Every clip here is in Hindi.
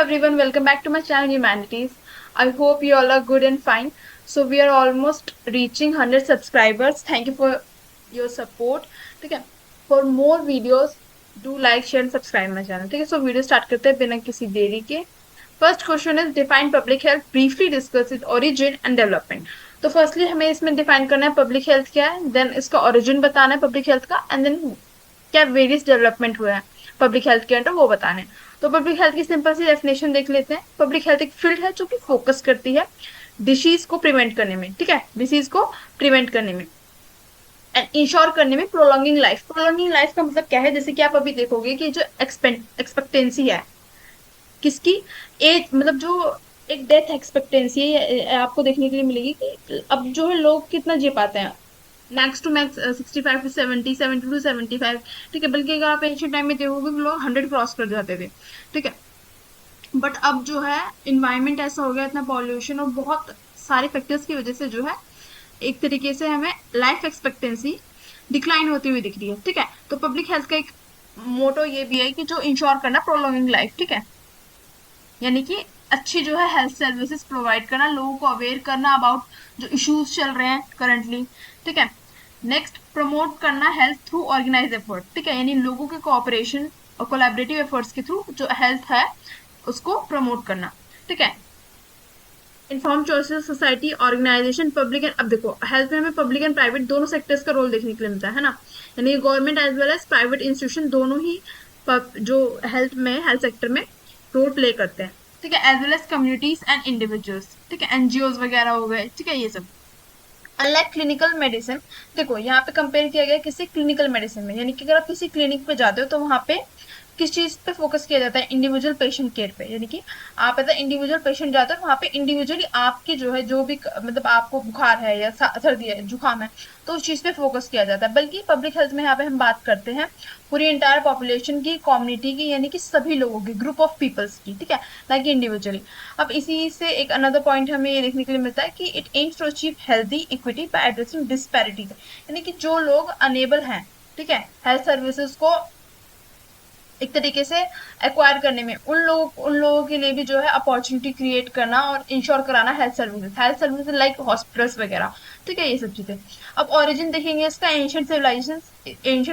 everyone, welcome back to my channel Humanities. I hope you all are good and fine. So we are almost reaching 100 subscribers. Thank you for your support. ठीक है, for more videos do like, share and subscribe my channel. ठीक है, so video start करते हैं बिना किसी देरी के. First question is define public health. Briefly discuss its origin and development. तो फर्स्टली हमें इसमें डिफाइन करना है पब्लिक हेल्थ क्या है, देन इसका ओरिजिन बताना है पब्लिक हेल्थ का, एंड देन क्या वेरियस डेवलपमेंट हुआ है पब्लिक हेल्थ के अंडर वो बताने. तो पब्लिक हेल्थ की सिंपल सी डेफिनेशन देख लेते हैं. पब्लिक हेल्थ एक फील्ड है जो कि फोकस करती है डिसीज को प्रिवेंट करने में. ठीक है, डिसीज को प्रिवेंट करने में एंड इंश्योर करने में प्रोलॉन्गिंग लाइफ. प्रोलॉन्गिंग लाइफ का मतलब क्या है, जैसे कि आप अभी देखोगे कि जो एक्सपेक्टेंसी है किसकी, एज मतलब जो एक डेथ एक्सपेक्टेंसी है आपको देखने के लिए मिलेगी कि अब जो है लोग कितना जी पाते हैं. Max to max 65 to 70, 70 to 75. ठीक है, बल्कि अगर आप एंशियंट टाइम में देखोगे तो लोग 100 क्रॉस कर जाते थे. ठीक है, बट अब जो है इन्वायरमेंट ऐसा हो गया, इतना पॉल्यूशन और बहुत सारे फैक्टर्स की वजह से जो है एक तरीके से हमें लाइफ एक्सपेक्टेंसी डिक्लाइन होती हुई दिख रही है. ठीक है, तो पब्लिक हेल्थ का एक मोटो ये भी है कि जो इंश्योर करना प्रोलॉन्गिंग लाइफ. ठीक है, यानी कि अच्छी जो है हेल्थ सर्विसेज प्रोवाइड करना, लोगों को अवेयर करना अबाउट जो इश्यूज चल रहे हैं करंटली. ठीक है, नेक्स्ट प्रमोट करना हेल्थ थ्रू ऑर्गेनाइज एफर्ट. ठीक है, यानी लोगों के कोऑपरेशन और कोलैबोरेटिव एफर्ट्स के थ्रू जो हेल्थ है उसको प्रमोट करना. ठीक है, inform choices society organization public and. अब देखो हेल्थ में हमें पब्लिक एंड प्राइवेट दोनों सेक्टर्स का रोल देखने के लिए मिलता है ना, यानी government as well as private institution दोनों ही जो हेल्थ में हेल्थ सेक्टर में रोल प्ले करते हैं. ठीक है, as well as communities and individuals. ठीक है, एनजीओ वगैरह हो गए. ठीक है, ये सब अनलाइक क्लिनिकल मेडिसिन. देखो यहाँ पे कंपेयर किया गया किसी क्लिनिकल मेडिसिन में, यानी कि अगर आप किसी क्लिनिक पे जाते हो तो वहां पे किस चीज पे फोकस किया जाता है, इंडिविजुअल पेशेंट केयर पे. यानी कि आप एज इंडिविजुअल पेशेंट जाते हो वहां पे इंडिविजुअली आपकी जो है जो भी मतलब आपको बुखार है या सर्दी है जुकाम है तो उस चीज पे फोकस किया जाता है. बल्कि पब्लिक हेल्थ में यहाँ पे हम बात करते हैं पूरी इंटायर पॉपुलेशन की, कम्युनिटी की, यानी कि सभी लोगों की, ग्रुप ऑफ पीपल्स की. ठीक है, ना कि इंडिविजुअली. अब इसी से एक अनदर पॉइंट हमें ये देखने के लिए मिलता है कि it aims to achieve healthy equity by addressing disparities. यानी कि जो लोग अनेबल हैं, ठीक है, हेल्थ सर्विसेज को एक तरीके से एक्वायर करने में, उन लोगों के लिए भी जो है अपॉर्चुनिटी क्रिएट करना और इंश्योर कराना हेल्थ सर्विसेज लाइक हॉस्पिटल्स वगैरह. ठीक है, ये सब चीजें. अब ओरिजिन देखेंगे इसका एंशियंट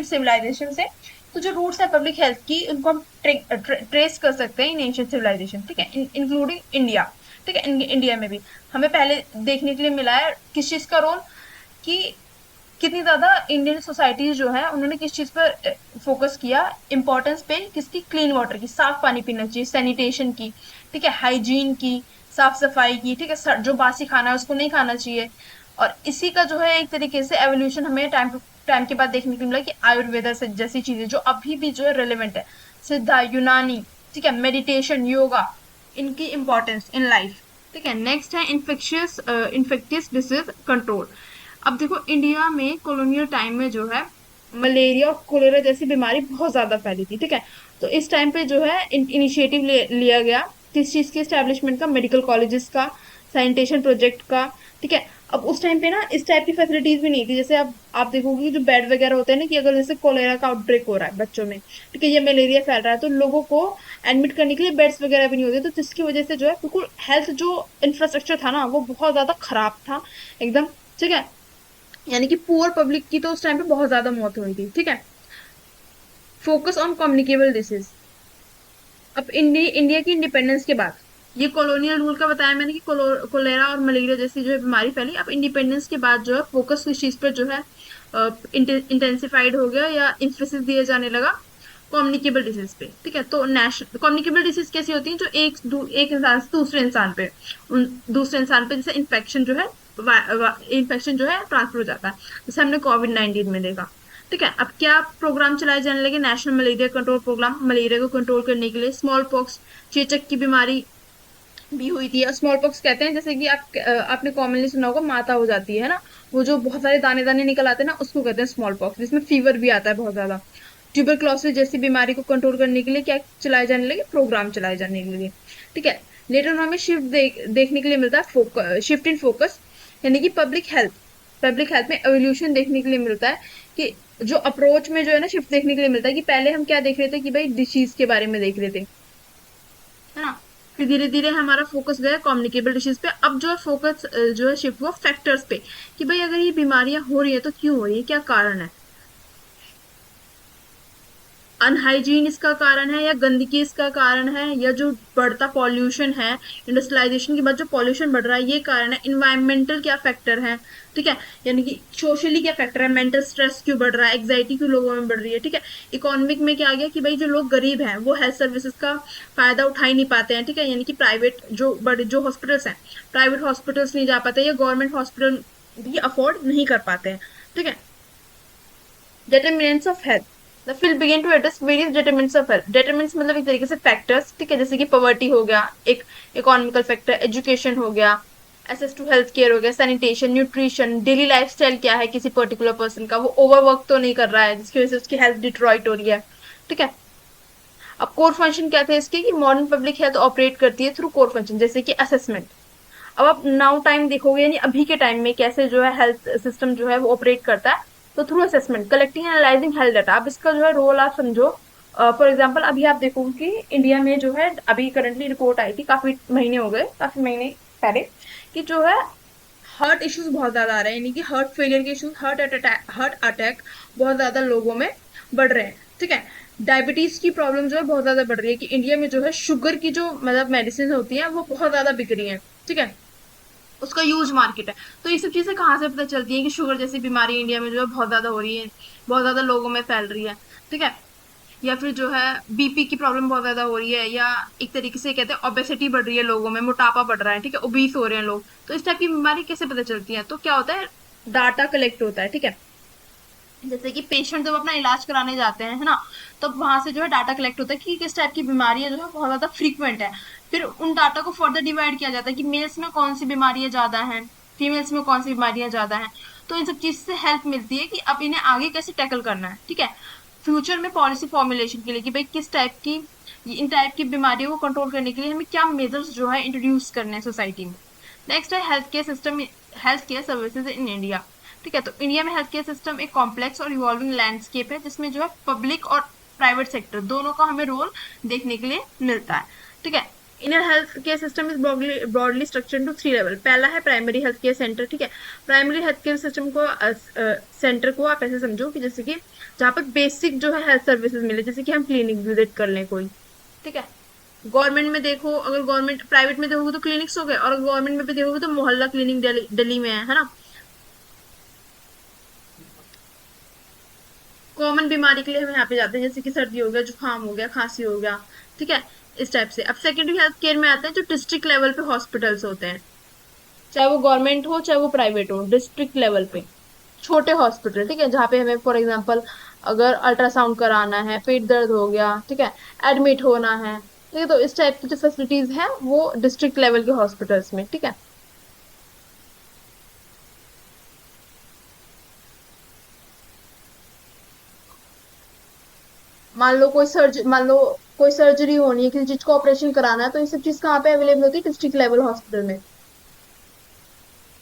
सिविलाइजेशन से. तो जो रूट्स है पब्लिक हेल्थ की उनको हम ट्रेस कर सकते हैं इन एंशियंट सिविलाइजेशन. ठीक है, इंक्लूडिंग इंडिया. ठीक है, इंडिया में भी हमें पहले देखने के लिए मिला है किस चीज का रोल, कि कितनी ज्यादा इंडियन सोसाइटीज जो है उन्होंने किस चीज पर फोकस किया, इंपॉर्टेंस पे किसकी, क्लीन वाटर की, साफ पानी पीना चाहिए, सैनिटेशन की. ठीक है, हाइजीन की, साफ सफाई की. ठीक है, जो बासी खाना है उसको नहीं खाना चाहिए. और इसी का जो है एक तरीके से एवोल्यूशन हमें टाइम के बाद देखने को मिला कि आयुर्वेदा से जैसी चीजें जो अभी भी जो है रेलिवेंट है, सिद्धा, यूनानी. ठीक है, मेडिटेशन, योगा, इनकी इंपॉर्टेंस इन लाइफ. ठीक है, नेक्स्ट है इन्फेक्टियस डिसीज कंट्रोल. अब देखो इंडिया में कॉलोनियल टाइम में जो है मलेरिया और कोलेरा जैसी बीमारी बहुत ज्यादा फैली थी. ठीक है, तो इस टाइम पे जो है इनिशिएटिव लिया गया किस चीज के एस्टेब्लिशमेंट का, मेडिकल कॉलेजेस का, सैनिटेशन प्रोजेक्ट का. ठीक है, अब उस टाइम पे ना इस टाइप की फैसिलिटीज भी नहीं थी. जैसे अब आप देखोगे कि जो बेड वगैरह होते हैं ना, कि अगर जैसे कोलेरा का आउटब्रेक हो रहा है बच्चों में, ठीक है, ये मलेरिया फैल रहा है, तो लोगों को एडमिट करने के लिए बेड्स वगैरह भी नहीं होते. तो जिसकी वजह से जो है बिल्कुल हेल्थ जो इंफ्रास्ट्रक्चर था ना वो बहुत ज्यादा खराब था एकदम. ठीक है, यानी कि पुअर पब्लिक की तो उस टाइम पे बहुत ज्यादा मौत हुई थी. ठीक है, फोकस ऑन कम्युनिकेबल डिसीज. अब इंडिया की इंडिपेंडेंस के बाद, ये कॉलोनियल रूल का बताया मैंने कि कोलेरा और मलेरिया जैसी जो है बीमारी फैली. अब इंडिपेंडेंस के बाद जो है फोकस इस चीज पर जो है इंटेंसिफाइड हो गया या इम्फेसिस दिया जाने लगा कम्युनिकेबल डिसीज पे. ठीक है, तो नेशनल कम्युनिकेबल डिसीज कैसी होती है, जो एक इंसान से दूसरे इंसान पे जैसे इन्फेक्शन जो है ट्रांसफर हो जाता है, जैसे हमने कोविड-19 में देखा. ठीक है, अब क्या प्रोग्राम चलाए जाने लगे, national malaria control program, malaria को कंट्रोल करने के लिए. स्मॉल पॉक्स, चेचक की बीमारी भी हुई थी. स्मॉल पॉक्स कहते हैं जैसे कि आपने कॉमनली सुना होगा माता हो जाती है ना, वो जो बहुत सारे दाने दाने निकल आते हैं ना उसको कहते हैं स्मॉल पॉक्स, जिसमें फीवर भी आता है बहुत ज्यादा. ट्यूबरक्लोसिस जैसी बीमारी को कंट्रोल करने के लिए क्या चलाए जाने लगे, प्रोग्राम चलाए जाने लगे. ठीक है, लेटर हमें देखने के लिए मिलता है शिफ्ट इन फोकस, यानी कि पब्लिक हेल्थ में एवोल्यूशन देखने के लिए मिलता है. कि जो अप्रोच में जो है ना शिफ्ट देखने के लिए मिलता है, कि पहले हम क्या देख रहे थे कि भाई डिसीज के बारे में देख रहे थे, है ना. फिर धीरे धीरे हमारा फोकस गया कम्युनिकेबल डिसीज पे। अब जो है फोकस जो है शिफ्ट हुआ फैक्टर्स पे, कि भाई अगर ये बीमारियां हो रही है तो क्यों हो रही है, क्या कारण है। अनहाइजीन इसका कारण है, या गंदगी इसका कारण है, या जो बढ़ता पॉल्यूशन है, इंडस्ट्रियलाइजेशन के बाद जो पॉल्यूशन बढ़ रहा है ये कारण है। इन्वायरमेंटल क्या फैक्टर है, ठीक है, यानी कि सोशली क्या फैक्टर है, मेंटल स्ट्रेस क्यों बढ़ रहा है, एग्जाइटी क्यों लोगों में बढ़ रही है, ठीक है। इकोनॉमिक में क्या आ गया कि भाई जो लोग गरीब हैं वो हेल्थ सर्विसेज का फायदा उठा ही नहीं पाते हैं, ठीक है, यानी कि प्राइवेट जो बड़े जो हॉस्पिटल्स हैं, प्राइवेट हॉस्पिटल्स नहीं जा पाते, या गवर्नमेंट हॉस्पिटल भी अफोर्ड नहीं कर पाते हैं, ठीक है। Determinants of health, the field begin to address various determinants of health. Determinants मतलब एक तरीके से फैक्टर्स, ठीक है, जैसे कि पॉवर्टी हो गया एक इकोनॉमिकल फैक्टर, एजुकेशन हो गया, एक्सेस टू हेल्थ केयर हो गया, सैनिटेशन, न्यूट्रिशन, डेली लाइफस्टाइल क्या है किसी पर्टिकुलर पर्सन का, वो ओवरवर्क तो नहीं कर रहा है जिसकी वजह से उसकी हेल्थ डिट्रॉइट हो रही है, ठीक है। अब कोर फंक्शन क्या थे इसके, कि मॉडर्न पब्लिक हेल्थ ऑपरेट करती है थ्रू कोर फंक्शन, जैसे कि असेसमेंट। अब आप नाउ टाइम देखोगे, यानी अभी के टाइम में कैसे जो है हेल्थ सिस्टम जो है वो ऑपरेट करता है, तो through assessment, collecting analysing health data. अब इसका जो है रोल आप समझो, फॉर एग्जांपल अभी आप देखोगे कि इंडिया में जो है अभी करंटली रिपोर्ट आई थी, काफी महीने हो गए, काफी महीने पहले, कि जो है हार्ट इश्यूज बहुत ज्यादा आ रहे हैं, यानी कि हार्ट फेलियर के इश्यूज, हार्ट अटैक बहुत ज्यादा लोगों में बढ़ रहे हैं, ठीक है। डायबिटीज की प्रॉब्लम जो है बहुत ज्यादा बढ़ रही है, कि इंडिया में जो है शुगर की जो मतलब मेडिसिन होती है वो बहुत ज्यादा बिक रही है, ठीक है, उसका ह्यूज मार्केट है। तो ये सब चीजें कहाँ से पता चलती है कि शुगर जैसी बीमारी इंडिया में जो है बहुत ज्यादा हो रही है, बहुत ज्यादा लोगों में फैल रही है, ठीक है। या फिर जो है बीपी की प्रॉब्लम बहुत ज्यादा हो रही है, या एक तरीके से कहते हैं ओबेसिटी बढ़ रही है लोगों में, मोटापा बढ़ रहा है, ठीक है, ओबीस हो रहे हैं लोग। तो इस टाइप की बीमारी कैसे पता चलती है, तो क्या होता है, डाटा कलेक्ट होता है, ठीक है। जैसे कि पेशेंट जब अपना इलाज कराने जाते हैं, है ना, तब वहां से जो है डाटा कलेक्ट होता है कि किस टाइप की बीमारी है जो है बहुत ज्यादा फ्रीक्वेंट है। फिर उन डाटा को फर्दर डिवाइड किया जाता है कि मेल्स में कौन सी बीमारियां ज्यादा हैं, फीमेल्स में कौन सी बीमारियां ज्यादा हैं। तो इन सब चीज से हेल्प मिलती है कि अब इन्हें आगे कैसे टैकल करना है, ठीक है, फ्यूचर में पॉलिसी फॉर्मुलेशन के लिए, कि भाई किस टाइप की इन टाइप की बीमारियों को कंट्रोल करने के लिए हमें क्या मेजर्स जो है इंट्रोड्यूस करने हैं सोसाइटी में। नेक्स्ट है health care system, health care services in India, ठीक है। तो इंडिया में हेल्थ केयर सिस्टम एक कॉम्प्लेक्स और इवॉल्विंग लैंडस्केप है, जिसमें जो है पब्लिक और प्राइवेट सेक्टर दोनों का हमें रोल देखने के लिए मिलता है, ठीक है। Indian health care system is broadly structured to 3 level. पहला है प्राइमरी हेल्थ केयर सेंटर, ठीक है। प्राइमरी हेल्थ केयर सिस्टम को सेंटर को आप ऐसे समझो कि जैसे कि जहाँ पर बेसिक जो है हेल्थ सर्विसेज मिले, जैसे कि हम क्लिनिक विजिट कर लें कोई, ठीक है। गवर्नमेंट में देखो, अगर गवर्नमेंट प्राइवेट में देखोगे तो क्लिनिक्स हो गए, और गवर्नमेंट में भी देखोगे तो मोहल्ला क्लिनिक दिल्ली में है ना। कॉमन बीमारी के लिए हम यहाँ पे जाते हैं, जैसे कि सर्दी हो गया, जुकाम हो गया, खांसी हो गया, ठीक है, इस टाइप से। अब सेकेंडरी हेल्थ केयर में आते हैं जो डिस्ट्रिक्ट लेवल पे हॉस्पिटल्स होते हैं, चाहे वो गवर्नमेंट हो चाहे वो प्राइवेट हो, डिस्ट्रिक्ट लेवल पे छोटे हॉस्पिटल, ठीक है, जहाँ पे हमें फॉर एग्जाम्पल अगर अल्ट्रासाउंड कराना है, पेट दर्द हो गया, ठीक है, एडमिट होना है, ठीक है, तो इस टाइप की जो फैसिलिटीज है वो डिस्ट्रिक्ट लेवल के हॉस्पिटल्स में, ठीक है। मान लो कोई सर्जरी होनी है, किसी चीज को ऑपरेशन कराना है, तो ये सब चीज कहाँ पे अवेलेबल होती है, डिस्ट्रिक्ट लेवल हॉस्पिटल में।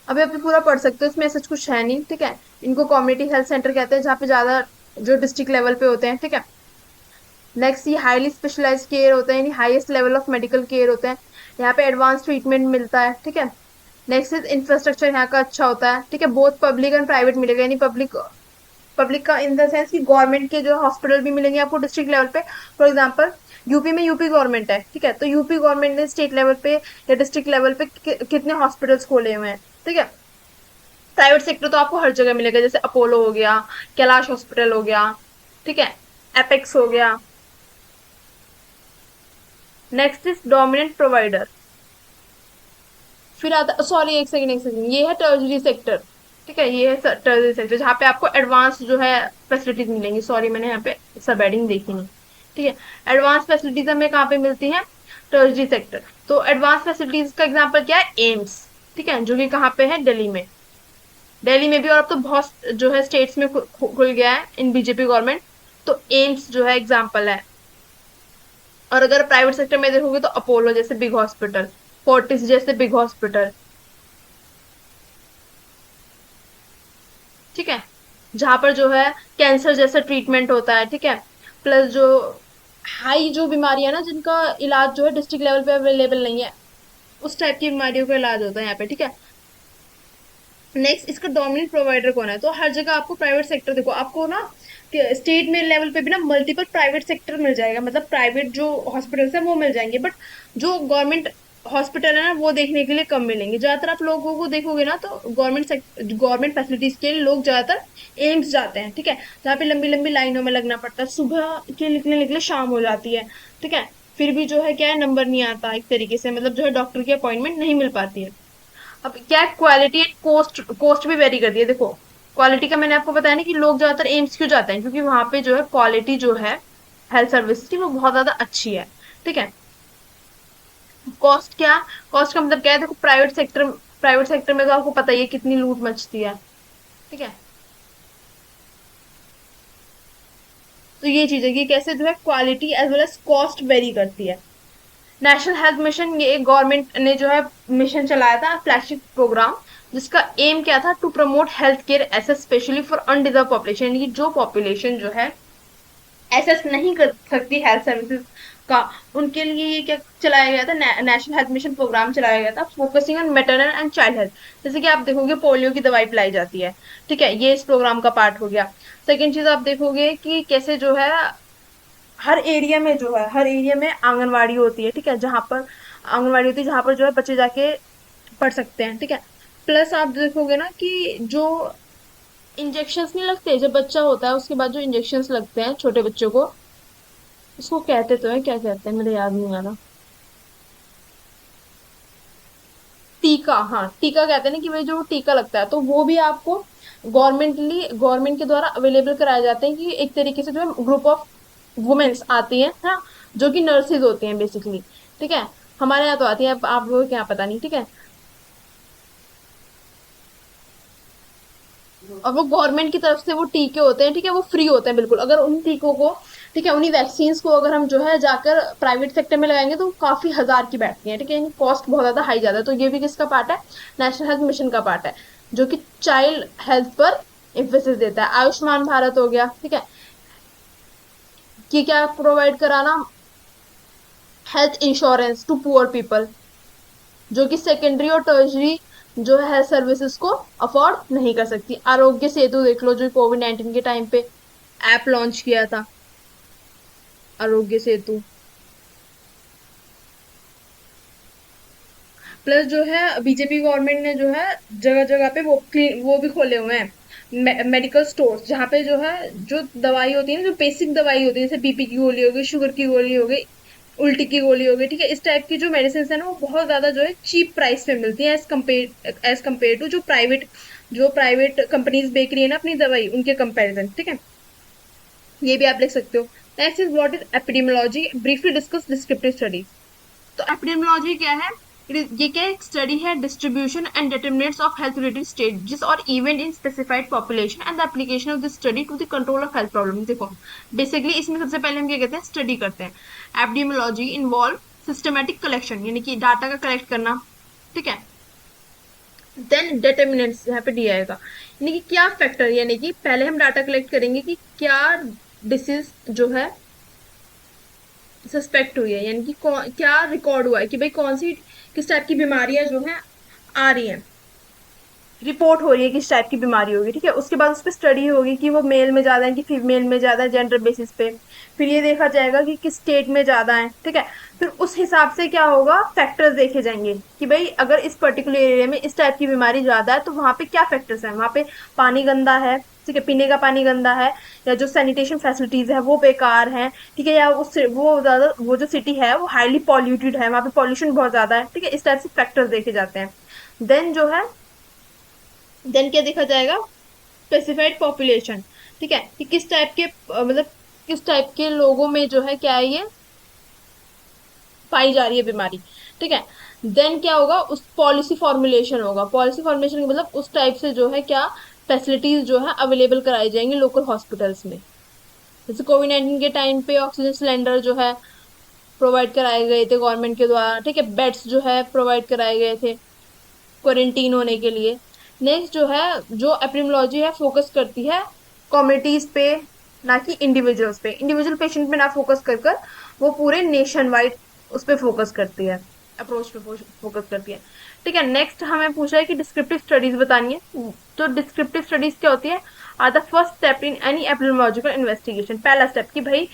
अभी अभी पूरा पढ़ सकते हो, इसमें ऐसा कुछ है नहीं, ठीक है। इनको कम्युनिटी हेल्थ सेंटर कहते हैं, जहाँ पे ज्यादा जो डिस्ट्रिक्ट लेवल पे होते हैं, ठीक है। नेक्स्ट ये हाईली स्पेशलाइज्ड केयर होता है, यानी highest level of medical care होता है, यहाँ पे एडवांस ट्रीटमेंट मिलता है, ठीक है। नेक्स्ट इज इंफ्रास्ट्रक्चर यहाँ का अच्छा होता है, ठीक है, बोथ पब्लिक एंड प्राइवेट मिलेगा, यानी पब्लिक पब्लिक का इन द सेंस कि गवर्नमेंट के जो हॉस्पिटल भी मिलेंगे आपको डिस्ट्रिक्ट लेवल पे। फॉर एग्जांपल यूपी में यूपी गवर्नमेंट है, ठीक है, तो यूपी गवर्नमेंट ने स्टेट लेवल पे या डिस्ट्रिक्ट लेवल पे कितने हॉस्पिटल्स खोले हुए हैं, ठीक है। प्राइवेट सेक्टर तो आपको हर जगह मिलेगा, जैसे अपोलो हो गया, कैलाश हॉस्पिटल हो गया, ठीक है, एपेक्स हो गया। Next is dominant provider. फिर आता, सॉरी एक सेकंड, ये है टर्जरी सेक्टर, ठीक है, ये है टर्जरी सेक्टर जहाँ पे आपको एडवांस जो है फैसिलिटीज मिलेंगी। सॉरी मैंने यहाँ पे सब एडिंग देखी नहीं, ठीक है। एडवांस फैसिलिटीज हमें कहाँ पे मिलती हैं, टर्जरी सेक्टर। तो एडवांस फैसिलिटीज का एग्जांपल क्या है, एम्स, ठीक है, जो कि कहाँ पे है, दिल्ली में। दिल्ली में भी, और अब तो बहुत जो है स्टेट्स में खुल गया है इन बीजेपी गवर्नमेंट। तो एम्स जो है एग्जाम्पल है। और अगर प्राइवेट सेक्टर में देखोगे तो अपोलो जैसे बिग हॉस्पिटल, फोर्टिस जैसे बिग हॉस्पिटल, ठीक है, जहां पर जो है कैंसर जैसा ट्रीटमेंट होता है, ठीक है। प्लस जो हाई जो बीमारियां ना जिनका इलाज जो है डिस्ट्रिक्ट लेवल पे अवेलेबल नहीं है, उस टाइप की बीमारियों का इलाज होता है यहाँ पे, ठीक है। नेक्स्ट, इसका डोमिनेंट प्रोवाइडर कौन है? तो हर जगह आपको प्राइवेट सेक्टर, देखो आपको ना स्टेट में लेवल पे भी ना मल्टीपल प्राइवेट सेक्टर मिल जाएगा, मतलब प्राइवेट जो हॉस्पिटल्स है वो मिल जाएंगे, बट जो गवर्नमेंट हॉस्पिटल है ना वो देखने के लिए कम मिलेंगे। ज्यादातर आप लोगों को देखोगे ना तो गवर्नमेंट फैसिलिटीज के लिए लोग ज्यादातर एम्स जाते हैं, ठीक है, जहाँ पे लंबी लंबी लाइनों में लगना पड़ता है, सुबह के निकले निकले शाम हो जाती है, ठीक है। फिर भी जो है क्या है, नंबर नहीं आता एक तरीके से, मतलब जो है डॉक्टर की अपॉइंटमेंट नहीं मिल पाती है। अब क्या है, क्वालिटी एंड कोस्ट, कोस्ट भी वेरी करती है। देखो क्वालिटी का मैंने आपको बताया ना कि लोग ज्यादातर एम्स क्यों जाते हैं, क्योंकि वहां पे जो है क्वालिटी जो है हेल्थ सर्विस की वो बहुत ज्यादा अच्छी है, ठीक है। कॉस्ट क्या, कॉस्ट का मतलब क्या है, देखो प्राइवेट सेक्टर में तो आपको पता ही है कितनी लूट मचती है, ठीक है। तो ये चीज है कि कैसे जो है quality as well as cost vary करती है। नेशनल हेल्थ मिशन, ये एक गवर्नमेंट ने जो है मिशन चलाया था, फ्लैगशिप प्रोग्राम, जिसका एम क्या था, to promote health care access especially for undeserved population, यानी कि जो पॉपुलेशन जो है एसेस नहीं कर सकती हेल्थ सर्विसेज का, उनके लिए ये क्या चलाया गया था, नेशनल हेल्थ मिशन प्रोग्राम चलाया गया था, focusing on maternal and child health. जैसे कि आप देखोगे पोलियो की दवाई पिलाई जाती है, ठीक है, ये इस प्रोग्राम का पार्ट हो गया। सेकेंड चीज आप देखोगे कि कैसे जो है हर एरिया में जो है, हर एरिया में आंगनवाड़ी होती है, ठीक है, जहां पर आंगनवाड़ी होती है जहां पर जो है बच्चे जाके पढ़ सकते हैं, ठीक है। प्लस आप देखोगे ना कि जो इंजेक्शंस नहीं लगते, जब बच्चा होता है उसके बाद जो इंजेक्शंस लगते हैं छोटे बच्चों को, उसको कहते तो है, क्या कहते हैं मेरे याद नहीं आ रहा। टीका, हाँ टीका कहते हैं ना, कि भाई जो टीका लगता है तो वो भी आपको गवर्नमेंट के द्वारा अवेलेबल कराए जाते हैं, कि एक तरीके से जो है ग्रुप ऑफ वुमेन्स आती हैं ना, जो कि नर्सेज होती हैं बेसिकली, ठीक है। हमारे यहाँ तो आती है, आप लोगों के यहाँ पता नहीं, ठीक है। और वो गवर्नमेंट की तरफ से वो टीके होते हैं, ठीक है, वो फ्री होते हैं बिल्कुल। अगर उन टीकों को, ठीक है, उन्हीं वैक्सीन्स को अगर हम जो है जाकर प्राइवेट सेक्टर में लगाएंगे तो काफी हजार की बैठती है, ठीक है, कॉस्ट बहुत ज्यादा हाई जाता है। तो ये भी किसका पार्ट है, नेशनल हेल्थ मिशन का पार्ट है, जो कि चाइल्ड हेल्थ पर एम्फेसिस देता है। आयुष्मान भारत हो गया, ठीक है, कि क्या प्रोवाइड कराना, health insurance to poor people, जो कि सेकेंडरी और टर्शरी जो है हेल्थ सर्विसेज को अफोर्ड नहीं कर सकती। आरोग्य सेतु देख लो, जो कोविड-19 के टाइम पे ऐप लॉन्च किया था, आरोग्य सेतु। प्लस जो है बीजेपी गवर्नमेंट ने जो है जगह जगह पे वो भी खोले हुए हैं मेडिकल स्टोर्स, जहाँ पे जो है जो दवाई होती है ना, जो बेसिक दवाई होती है, जैसे बीपी की गोली हो गई, शुगर की गोली हो गई, उल्टी की गोली हो गई, ठीक है, इस टाइप की जो मेडिसिन है ना वो बहुत ज्यादा जो है चीप प्राइस पे मिलती है एज कम्पेयर टू जो प्राइवेट कंपनीज बेच रही है ना अपनी दवाई, उनके कंपैरिजन, ठीक है। ये भी आप लिख सकते हो। Next is what is epidemiology, briefly discuss descriptive study. तो एपिडेमियोलॉजी क्या है, ये क्या एक स्टडी है, distribution and determinants of health related stages और event in specified population and the application of this study to the control of health problem. देखो बेसिकली इसमें सबसे पहले हम क्या कहते हैं, स्टडी करते हैं। एपिडेमियोलॉजी इन्वॉल्व सिस्टमेटिक कलेक्शन, यानी कि डाटा का कलेक्ट करना, ठीक है। देन डिटरमिनेंट्स यहाँ पे दिया आएगा, यानी कि क्या फैक्टर, यानी कि पहले हम डाटा कलेक्ट करेंगे कि क्या डिसीज जो है सस्पेक्ट हुई है, यानी कि क्या रिकॉर्ड हुआ है कि भाई कौन सी किस टाइप की बीमारियां जो है आ रही हैं, रिपोर्ट हो रही है किस टाइप की बीमारी होगी, ठीक है। उसके बाद उस पर स्टडी होगी कि वो मेल में ज्यादा है कि फीमेल में ज्यादा है, जेंडर बेसिस पे। फिर ये देखा जाएगा कि किस स्टेट में ज्यादा है, ठीक है। फिर उस हिसाब से क्या होगा, फैक्टर्स देखे जाएंगे कि भाई अगर इस पर्टिकुलर एरिया में इस टाइप की बीमारी ज्यादा है तो वहां पे क्या फैक्टर्स है, वहां पे पानी गंदा है, ठीक है, पीने का पानी गंदा है, या जो सैनिटेशन फैसिलिटीज है वो बेकार है, ठीक है, या वो जो सिटी है वो हाईली पॉल्यूटेड है, वहां पे पॉल्यूशन बहुत ज्यादा है, ठीक है। इस टाइप से फैक्टर्स देखे जाते हैं। देन जो है देन क्या देखा जाएगा, स्पेसिफाइड पॉपुलेशन, ठीक है, कि किस टाइप के मतलब किस टाइप के लोगों में जो है क्या है ये पाई जा रही है बीमारी, ठीक है। देन क्या होगा, उस पॉलिसी फॉर्मुलेशन होगा, पॉलिसी फॉर्मुलेशन का मतलब उस टाइप से जो है क्या फैसिलिटीज जो है अवेलेबल कराई जाएंगी लोकल हॉस्पिटल्स में। जैसे कोविड-19 के टाइम पे ऑक्सीजन सिलेंडर जो है प्रोवाइड कराए गए थे गवर्नमेंट के द्वारा, ठीक है, बेड्स जो है प्रोवाइड कराए गए थे क्वारंटीन होने के लिए। नेक्स्ट जो है, जो एपिडेमियोलॉजी है फोकस करती है कम्युनिटीज पे, ना कि इंडिविजुअल्स पे। इंडिविजुअल पेशेंट पे ना फोकस कर कर वो पूरे नेशन वाइड उस पे फोकस करती है, अप्रोच पे फोकस करती है। ठीक है, नेक्स्ट हमें पूछा है कि डिस्क्रिप्टिव स्टडीज बतानी है। तो डिस्क्रिप्टिव स्टडीज क्या होती है? Are the first step in any epidemiological investigation. पहला स्टेप कि भाई,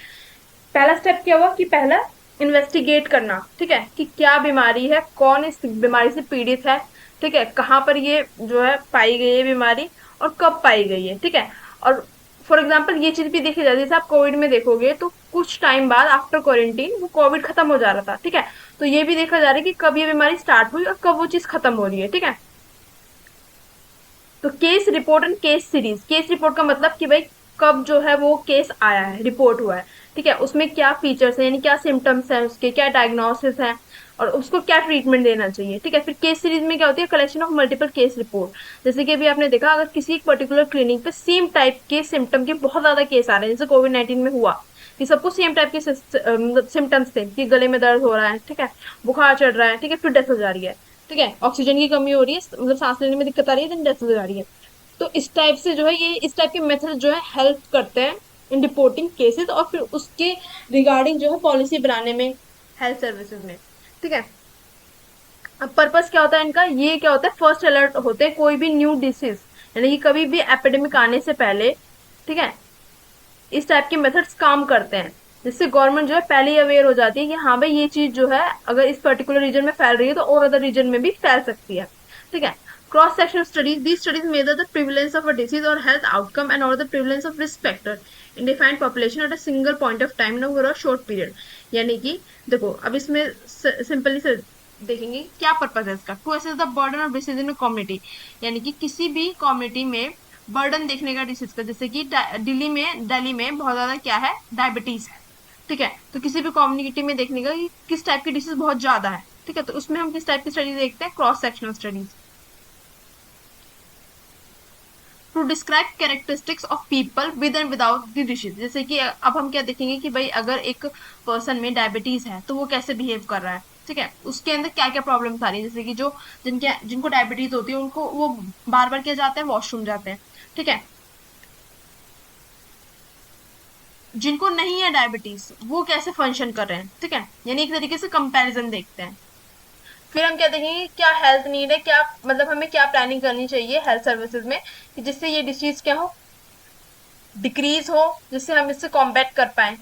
पहला स्टेप क्या हुआ कि पहला इन्वेस्टिगेट करना, ठीक है, कि क्या बीमारी है, कौन इस बीमारी से पीड़ित है, ठीक है, कहाँ पर ये जो है पाई गई है बीमारी, और कब पाई गई है, ठीक है। और फॉर एग्जाम्पल ये चीज भी देखी जाती है, जैसे आप कोविड में देखोगे तो कुछ टाइम बाद आफ्टर क्वारंटीन वो कोविड खत्म हो जा रहा था, ठीक है। तो ये भी देखा जा रहा है कि कब ये बीमारी स्टार्ट हुई और कब वो चीज खत्म हो रही है, ठीक है। तो case report and case series. Case report का मतलब कि भाई कब जो है वो केस आया है, रिपोर्ट हुआ है, ठीक है, उसमें क्या फीचर्स हैं, यानी क्या सिम्टम्स हैं उसके, क्या डायग्नोसिस है, और उसको क्या ट्रीटमेंट देना चाहिए, ठीक है। फिर केस सीरीज में क्या होती है? Collection of multiple case report. जैसे कि अभी आपने देखा, अगर किसी एक पर्टिकुलर क्लिनिक पे सेम टाइप के सिम्टम के बहुत ज्यादा केस आ रहे हैं, जैसे कोविड-19 में हुआ कि सबको सेम टाइप के सिम्टम्स थे कि गले में दर्द हो रहा है, ठीक है, बुखार चढ़ रहा है, ठीक है, फिर डेथ हो जा रही है, ठीक है, ऑक्सीजन की कमी हो रही है, मतलब सांस लेने में दिक्कत आ रही है, देन डेथ हो जा रही है। तो इस टाइप से जो है ये इस टाइप के मेथड जो है हेल्प करते हैं इन रिपोर्टिंग केसेस, और फिर उसके रिगार्डिंग जो है पॉलिसी बनाने में, हेल्थ सर्विसेज में, ठीक है। अब पर्पस क्या होता है इनका? ये क्या होता है? फर्स्ट अलर्ट होते हैं कोई भी न्यू डिसीज, यानी कि कभी भी एपिडेमिक आने से पहले, ठीक है, इस टाइप के मेथड्स काम करते हैं, जिससे गवर्नमेंट जो है पहले ही अवेयर हो जाती है कि हाँ भाई ये चीज जो है अगर इस पर्टिकुलर रीजन में फैल रही है तो और अदर रीजन में भी फैल सकती है, ठीक है। Cross sectional studies, these studies measure the prevalence of a disease और हेल्थ आउटकम एंड और the prevalence of risk factor in defined population at a single point of time in a short period. यानी कि देखो, अब इसमें सिंपली से देखेंगे क्या पर्पज है इसका। To assess the burden of disease in community, यानी कि किसी भी कम्युनिटी में बर्डन देखने का डिसीज का, जैसे कि दिल्ली में बहुत ज्यादा क्या है? डायबिटीज है, ठीक है। तो किसी भी कम्युनिटी में देखने का कि किस टाइप की डिसीज बहुत ज्यादा है, ठीक है, तो उसमें हम किस टाइप की स्टडी देखते हैं? Cross sectional studies. To describe characteristics of people with and without the disease. जैसे कि अब हम क्या देखेंगे कि भाई अगर एक पर्सन में डायबिटीज है तो वो कैसे बिहेव कर रहा है, ठीक है, उसके अंदर क्या क्या प्रॉब्लम्स आ रही है। जैसे कि जो जिनको डायबिटीज होती है उनको वो बार बार क्या जाते हैं? वॉशरूम जाते हैं, ठीक है। जिनको नहीं है डायबिटीज वो कैसे फंक्शन कर रहे हैं, ठीक है, यानी एक तरीके से कंपैरिजन देखते हैं। फिर हम क्या देखेंगे? क्या हेल्थ नीड है, क्या मतलब हमें क्या प्लानिंग करनी चाहिए हेल्थ सर्विसेज में कि जिससे ये डिसीज क्या हो? डिक्रीज हो, जिससे हम इससे कॉम्बैट कर पाए,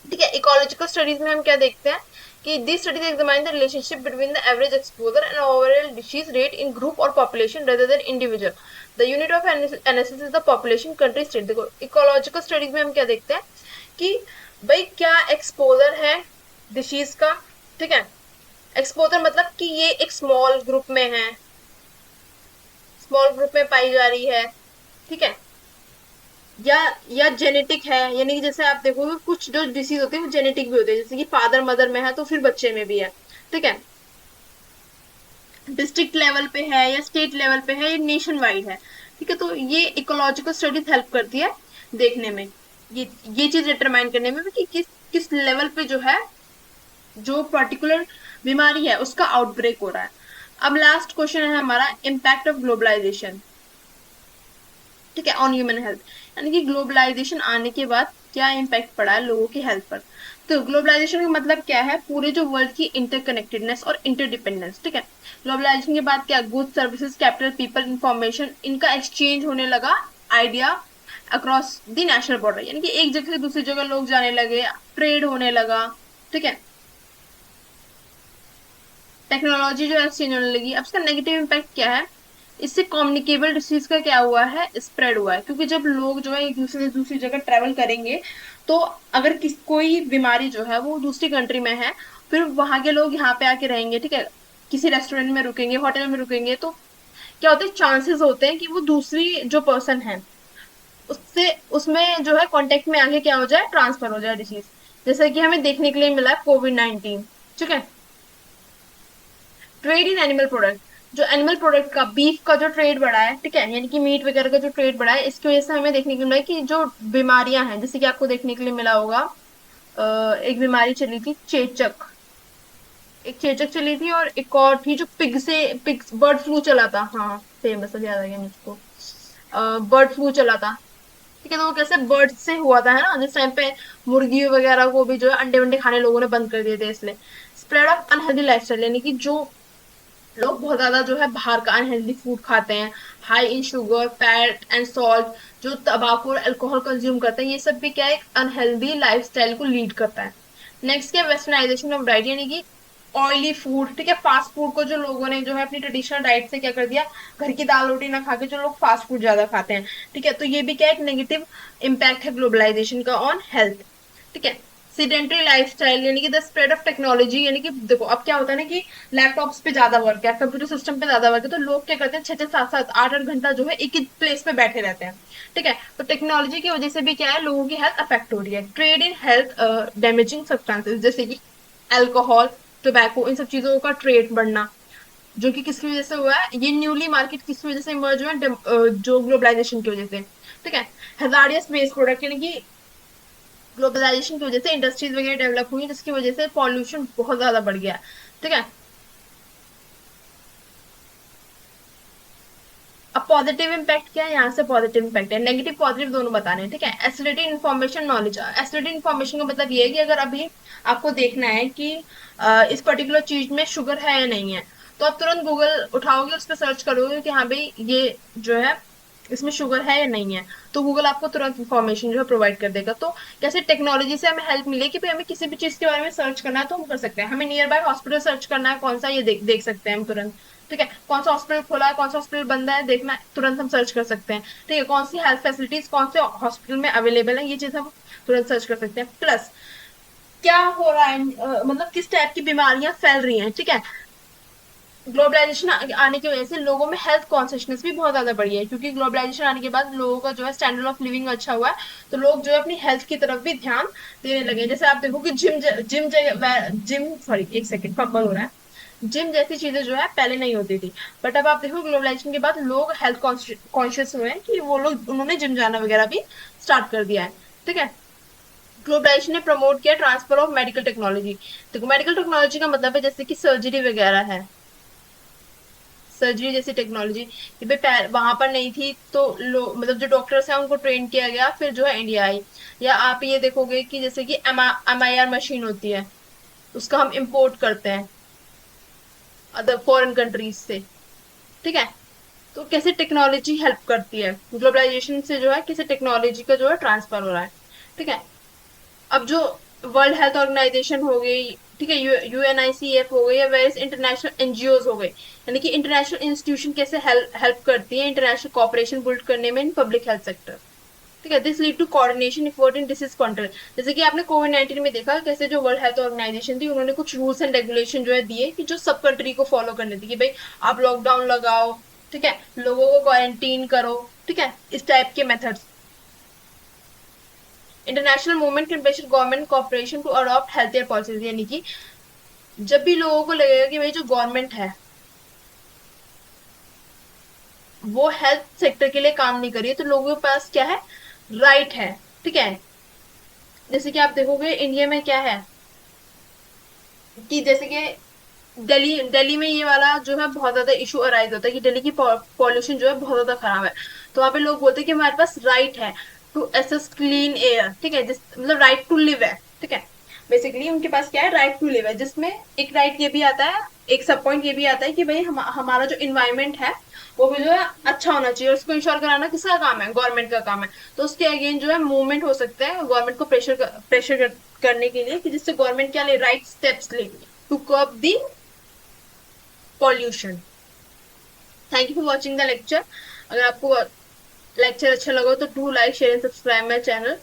ठीक है। इकोलॉजिकल स्टडीज में हम क्या देखते हैं कि this studies examine the relationship between the average exposure and overall disease rate in group और population rather than individual. The unit of analysis is the population country state. देखो, इकोलॉजिकल स्टडीज में हम क्या देखते हैं कि भाई क्या एक्सपोजर है डिसीज का, ठीक है। एक्सपोजर मतलब कि ये एक स्मॉल ग्रुप में है, स्मॉल ग्रुप में पाई जा रही है, ठीक है, या जेनेटिक है, यानी कि जैसे आप देखोगे कुछ जो डिसीज होते हैं वो जेनेटिक भी होते हैं, जैसे कि फादर मदर में है तो फिर बच्चे में भी है, ठीक है। डिस्ट्रिक्ट लेवल पे है या स्टेट लेवल पे है या नेशन वाइड है, ठीक है। तो ये इकोलॉजिकल स्टडीज हेल्प करती है देखने में, ये चीज डिटरमाइन करने में कि किस किस लेवल पे जो है जो पर्टिकुलर बीमारी है उसका आउटब्रेक हो रहा है। अब लास्ट क्वेश्चन है हमारा, इम्पैक्ट ऑफ ग्लोबलाइजेशन, ठीक है, ऑन ह्यूमन हेल्थ। यानी कि ग्लोबलाइजेशन आने के बाद क्या इम्पैक्ट पड़ा है लोगों की हेल्थ पर। तो ग्लोबलाइजेशन का मतलब क्या है? पूरे जो वर्ल्ड की इंटरकनेक्टेडनेस और इंटरडिपेंडेंस, ठीक है। ग्लोबलाइजेशन के बाद क्या? Goods, services, capital, people, information, इनका एक्सचेंज होने लगा, idea across the national border, यानी कि एक जगह से दूसरी जगह लोग जाने लगे, ट्रेड होने लगा, ठीक है, टेक्नोलॉजी जो एक्सचेंज होने लगी। अब इसका नेगेटिव इम्पैक्ट क्या है? इससे कम्युनिकेबल डिसीज का क्या हुआ है? स्प्रेड हुआ है, क्योंकि जब लोग जो है एक दूसरे से दूसरी जगह ट्रेवल करेंगे तो अगर कोई बीमारी जो है वो दूसरी कंट्री में है, फिर वहां के लोग यहाँ पे आके रहेंगे, ठीक है, किसी रेस्टोरेंट में रुकेंगे, होटल में रुकेंगे, तो क्या होते हैं? चांसेस होते हैं कि वो दूसरी जो पर्सन है उससे उसमें जो है कांटेक्ट में आके क्या हो जाए? ट्रांसफर हो जाए डिसीज, जैसे कि हमें देखने के लिए मिला है कोविड-19, ठीक है। ट्रेड इन एनिमल प्रोडक्ट, जो एनिमल प्रोडक्ट का, बीफ का जो ट्रेड बढ़ा है, ठीक है, यानी कि मीट वगैरह का जो ट्रेड बढ़ा है, इसकी वजह से हमें देखने को मिला है कि जो बीमारियां हैं, जैसे कि आपको देखने के लिए मिला होगा एक बीमारी चली थी चेचक, एक चेचक चली थी, और एक और थी जो पिग बर्ड फ्लू चला था, हाँ फेमस, अब याद आ गया मुझको, बर्ड फ्लू चला था, ठीक है, तो वो कैसे बर्ड से हुआ था, है ना, जिस टाइम पे मुर्गी वगैरह को भी जो है अंडे वंडे खाने लोगों ने बंद कर दिए थे इसलिए। स्प्रेड ऑफ अनहेल्दी लाइफस्टाइल, यानी कि जो लोग बहुत ज्यादा जो है बाहर का अनहेल्दी फूड खाते हैं, high in sugar fat and salt, जो तंबाकू और अल्कोहल कंज्यूम करते हैं, ये सब भी क्या है, एक अनहेल्दी लाइफस्टाइल को लीड करता है। नेक्स्ट क्या, वेस्टर्नाइजेशन ऑफ डाइट, यानी कि ऑयली फूड, ठीक है, फास्ट फूड को जो लोगों ने जो है अपनी ट्रेडिशनल डाइट से क्या कर दिया, घर की दाल रोटी ना खा के जो लोग फास्ट फूड ज्यादा खाते हैं, ठीक है, तो ये भी क्या एक नेगेटिव इम्पैक्ट है ग्लोबलाइजेशन का ऑन हेल्थ। ठीक है, सीडेंटरी लाइफस्टाइल, यानी कि द स्प्रेड ऑफ टेक्नोलॉजी, यानी कि देखो अब क्या होता है ना कि लैपटॉप्स पे ज्यादा वर्क है, कंप्यूटर सिस्टम पे ज्यादा वर्क है, तो लोग क्या करते हैं 6 6 7 7 8 8 घंटा जो है एक ही प्लेस पे बैठे रहते हैं। ठीक है, तो टेक्नोलॉजी की वजह से भी क्या है, लोगों की हेल्थ अफेक्ट हो रही है। Trade in health damaging substances, जैसे कि अल्कोहल, टोबैको, इन सब चीजों का ट्रेड बढ़ना, जो कि किसकी वजह से हुआ है, ये न्यूली मार्केट किसकी वजह से इमर्ज हुआ है, जो ग्लोबलाइजेशन की वजह से। ठीक है, हजारियस वेस्ट प्रोडक्ट, यानी कि ग्लोबलाइजेशन की वजह से इंडस्ट्रीज वगैरह डेवलप हुई, जिसकी वजह से पॉल्यूशन बहुत ज्यादा बढ़ गया है। ठीक है, अब पॉजिटिव इम्पैक्ट क्या है, यहाँ से पॉजिटिव इम्पैक्ट है, नेगेटिव पॉजिटिव दोनों बताने हैं। ठीक है, acidity information knowledge, acidity information का मतलब ये है कि अगर अभी आपको देखना है कि इस पर्टिकुलर चीज में शुगर है या नहीं है, तो आप तुरंत गूगल उठाओगे, उस पर सर्च करोगे कि हाँ भाई ये जो है इसमें शुगर है या नहीं है, तो गूगल आपको तुरंत इन्फॉर्मेशन जो है प्रोवाइड कर देगा। तो कैसे टेक्नोलॉजी से हमें हेल्प मिले कि भाई हमें किसी भी चीज के बारे में सर्च करना है तो हम कर सकते हैं, हमें नियर बाय हॉस्पिटल सर्च करना है कौन सा, ये देख सकते हैं हम तुरंत। ठीक है, कौन सा हॉस्पिटल खुला है, कौन सा हॉस्पिटल बंद है, देखना है तुरंत हम सर्च कर सकते हैं। ठीक है, कौन सी हेल्थ फैसिलिटीज कौन से हॉस्पिटल में अवेलेबल है, ये चीज हम तुरंत सर्च कर सकते हैं। प्लस क्या हो रहा है, मतलब किस टाइप की बीमारियां फैल रही हैं। ठीक है, ग्लोबलाइजेशन आने की वजह से लोगों में हेल्थ कॉन्शियसनेस भी बहुत ज्यादा बढ़ी है, क्योंकि ग्लोबलाइजेशन आने के बाद लोगों का जो है स्टैंडर्ड ऑफ लिविंग अच्छा हुआ है, तो लोग जो है अपनी हेल्थ की तरफ भी ध्यान देने लगे। जैसे आप देखो कि जिम सॉरी एक सेकंड फंबल हो रहा है, जिम जैसी चीजें जो है पहले नहीं होती थी, बट अब आप देखो ग्लोबलाइजेशन के बाद लोग हेल्थ कॉन्शियस हुए हैं कि वो लोग उन्होंने जिम जाना वगैरह भी स्टार्ट कर दिया है। ठीक है, ग्लोबलाइजेशन ने प्रमोट किया ट्रांसफर ऑफ मेडिकल टेक्नोलॉजी। देखो मेडिकल टेक्नोलॉजी का मतलब है जैसे कि सर्जरी वगैरह है, सर्जरी जैसी टेक्नोलॉजी कि भाई वहां पर नहीं थी तो मतलब जो डॉक्टर्स हैं उनको ट्रेन किया गया, फिर जो है इंडिया आई। या आप ये देखोगे कि जैसे कि MIR मशीन होती है, उसका हम इम्पोर्ट करते हैं अदर फॉरेन कंट्रीज से। ठीक है, तो कैसे टेक्नोलॉजी हेल्प करती है, ग्लोबलाइजेशन से जो है कैसे टेक्नोलॉजी का जो है ट्रांसफर हो रहा है। ठीक है, अब जो वर्ल्ड हेल्थ ऑर्गेनाइजेशन हो गई, ठीक है, UNICEF हो गई, या वेरियस इंटरनेशनल एनजीओ हो गई, यानी कि इंटरनेशनल इंस्टीट्यूशन कैसे हेल्प करती है इंटरनेशनल कॉपरेशन बिल्ड करने में इन पब्लिक हेल्थ सेक्टर। ठीक है, this lead to coordination effort in disease control. जैसे कि आपने कोविड-19 में देखा कैसे जो वर्ल्ड हेल्थ ऑर्गेनाइजेशन थी उन्होंने कुछ रूल्स एंड रेगुलेशन जो है दिए कि जो सब कंट्री को फॉलो करने थी, कि भाई आप लॉकडाउन लगाओ, ठीक है, लोगों को क्वारंटीन करो, ठीक है, इस टाइप के methods. International movement can pressure government corporation to adopt healthier policies, यानी कि जब भी लोगों को लगेगा कि भाई जो गवर्नमेंट है वो हेल्थ सेक्टर के लिए काम नहीं कर रही है, तो लोगों के पास क्या है, राइट है। ठीक है, जैसे कि आप देखोगे इंडिया में क्या है कि जैसे कि दिल्ली दिल्ली में ये वाला जो है बहुत ज्यादा इशू अराइज होता है कि दिल्ली की पॉल्यूशन जो है बहुत ज्यादा खराब है, तो वहां पे लोग बोलते हैं कि हमारे पास राइट है टू एसेस क्लीन एयर। ठीक है, जिस मतलब राइट टू लिव है। ठीक है, बेसिकली उनके पास क्या है, राइट टू लिव है, जिसमें एक राइट ये भी आता है, एक सब पॉइंट ये भी आता है कि भाई हमारा जो इन्वायरमेंट है वो भी जो है अच्छा होना चाहिए, और उसको इंश्योर कराना किसका काम है, गवर्नमेंट का काम है। तो उसके अगेन जो है मूवमेंट हो सकता है गवर्नमेंट को प्रेशर करने के लिए, कि जिससे गवर्नमेंट क्या ले, राइट स्टेप्स ले to curb the pollution. Thank you for watching the lecture. अगर आपको लेक्चर अच्छा लगा तो do like share and subscribe my channel,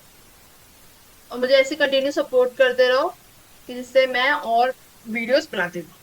और मुझे ऐसे कंटिन्यू सपोर्ट करते रहो कि जिससे मैं और वीडियोस बनाती हूँ।